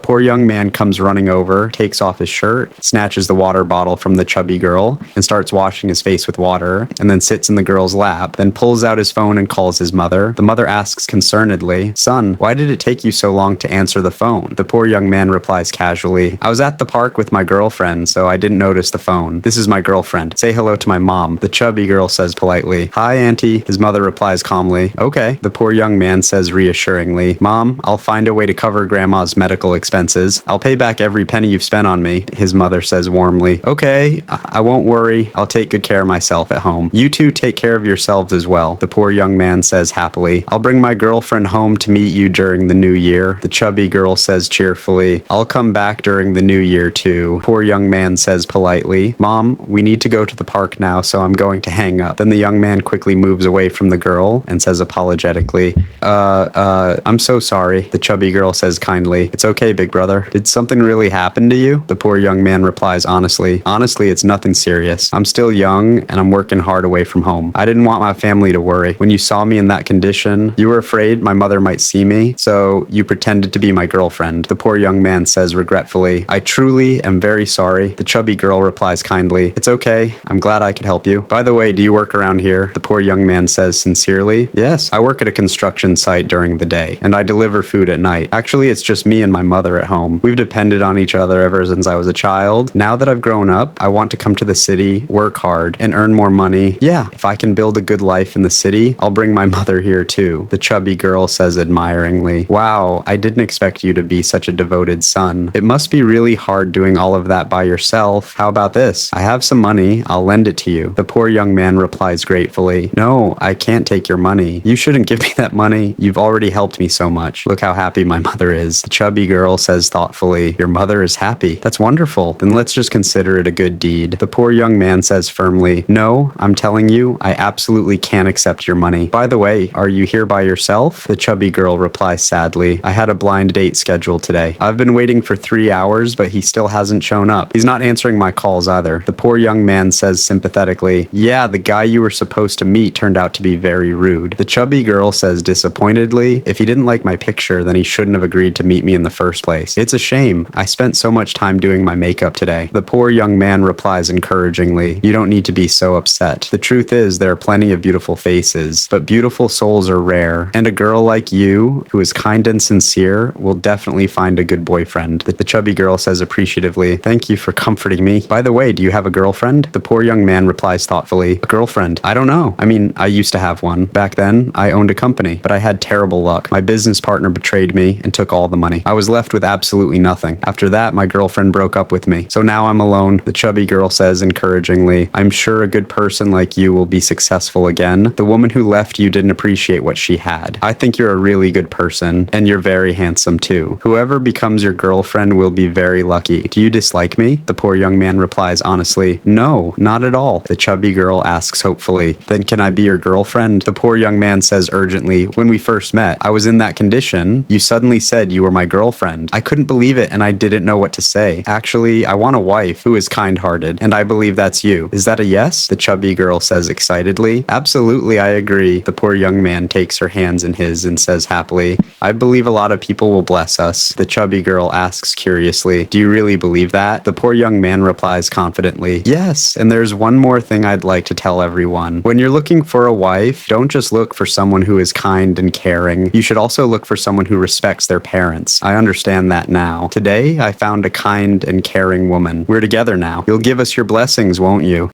poor young man comes running over, takes off his shirt, snatches the water bottle from the chubby girl, and starts washing his face with water, and then sits in the girl's lap, then pulls out his phone and calls his mother. The mother asks concernedly, "Son, why did it take you so long to answer the phone?" The poor young man replies casually, "I was at the park with my girlfriend, so I didn't notice the phone. This is my girlfriend. Say hello to my mom." The chubby girl says politely, "Hi, Auntie." His mother replies calmly, "Okay." The poor young man says reassuringly, "Mom, I'll find a way to cover Grandma's medical expenses. I'll pay back every penny you've spent on me." His mother says warmly, "Okay, I won't worry. I'll take good care of myself at home. You two take care of yourselves as well." The poor young man says happily, "I'll bring my girlfriend home to meet you during the new year." The chubby girl says cheerfully, "I'll come back during the new year too." Poor young man says politely, "Mom, we need to go to the park now, so I'm going to hang up." Then the young man quickly moves away from the girl and says apologetically, I'm so sorry." The chubby girl says kindly, "It's okay, big brother. Did something really happen to you?" The poor young man replies honestly, it's nothing serious. I'm still young and I'm working hard away from home. I didn't want my family to worry. When you saw me in that condition, you were afraid my mother might see me, so you pretended to be my girlfriend." The poor young man says regretfully, "I truly am very sorry." The chubby girl replies kindly, "It's okay. I'm glad I could help you. By the way, do you work around here?" The poor young man says sincerely, "Yes, I work at a construction site during the day, and I deliver food at night. Actually, it's just me and my mother at home. We've depended on each other ever since I was a child. Now that I've grown up, I want to come to the city, work hard, and earn more money. Yeah, if I can build a good life in the city, I'll bring my mother here too." The chubby girl says admiringly, "Wow, I didn't expect you to be such a devoted son. It must be really hard doing all of that by yourself. How about this? I have some money. I'll lend it to you." The poor young man replies gratefully, "No, I can't take your money. You shouldn't give me that money. You've already helped me so much. Look how happy my mother is." The chubby girl says thoughtfully, "Your mother is happy. That's wonderful. Then let's just consider it a good deed." The poor young man says firmly, "No, I'm telling you, I absolutely can't accept your money. By the way, are you here by yourself?" The chubby girl replies sadly, "I had a blind date scheduled today. I've been waiting for 3 hours, but he still hasn't shown up. He's not answering my calls either." The poor young man says sympathetically, "Yeah, the guy you were supposed to meet turned out to be very rude." The chubby girl says disappointedly, "If he didn't like my picture, then he shouldn't have agreed to meet me in the first place. It's a shame. I spent so much time doing my makeup today." The poor young man replies encouragingly, "You don't need to be so upset. The truth is there are plenty of beautiful faces, but beautiful souls are rare, and a girl like you, who is kind and sincere, will definitely find a good boyfriend." The chubby girl says appreciatively, "Thank you for comforting me. By the way, do you have a girlfriend?" The poor young man replies thoughtfully, "A girlfriend? I don't know. I mean, I used to have one. Back then, I owned a company, but I had terrible luck. My business partner betrayed me and took all the money. I was left with absolutely nothing. After that, my girlfriend broke up with me, so now I'm alone." The chubby girl says encouragingly, "I'm sure a good person like you will be successful again. The woman who left you didn't appreciate what she had. I think you're a really good person, and you're very handsome too. Whoever becomes your girlfriend will be very lucky. Do you dislike me?" The poor young man replies honestly, "No, not at all." The chubby girl asks hopefully, "Then can I be your girlfriend?" The poor young man says urgently, "When we first met, I was in that condition. You suddenly said you were my girlfriend. I couldn't believe it and I didn't know what to say. Actually, I want a wife who is kind-hearted, and I believe that's you. Is that a yes?" The chubby girl says excitedly, "Absolutely, I agree." The poor young man takes her hands in his and says happily, "I believe a lot of people will bless us." The chubby girl asks curiously, "Do you really believe that?" The poor young man replies confidently, "Yes, and there's one more thing I'd like to tell everyone. When you're looking for a wife, don't just look for someone who is kind and caring. You should also look for someone who respects their parents. I understand that now. Today, I found a kind and caring woman. We're together now. You'll give us your blessings, won't you?"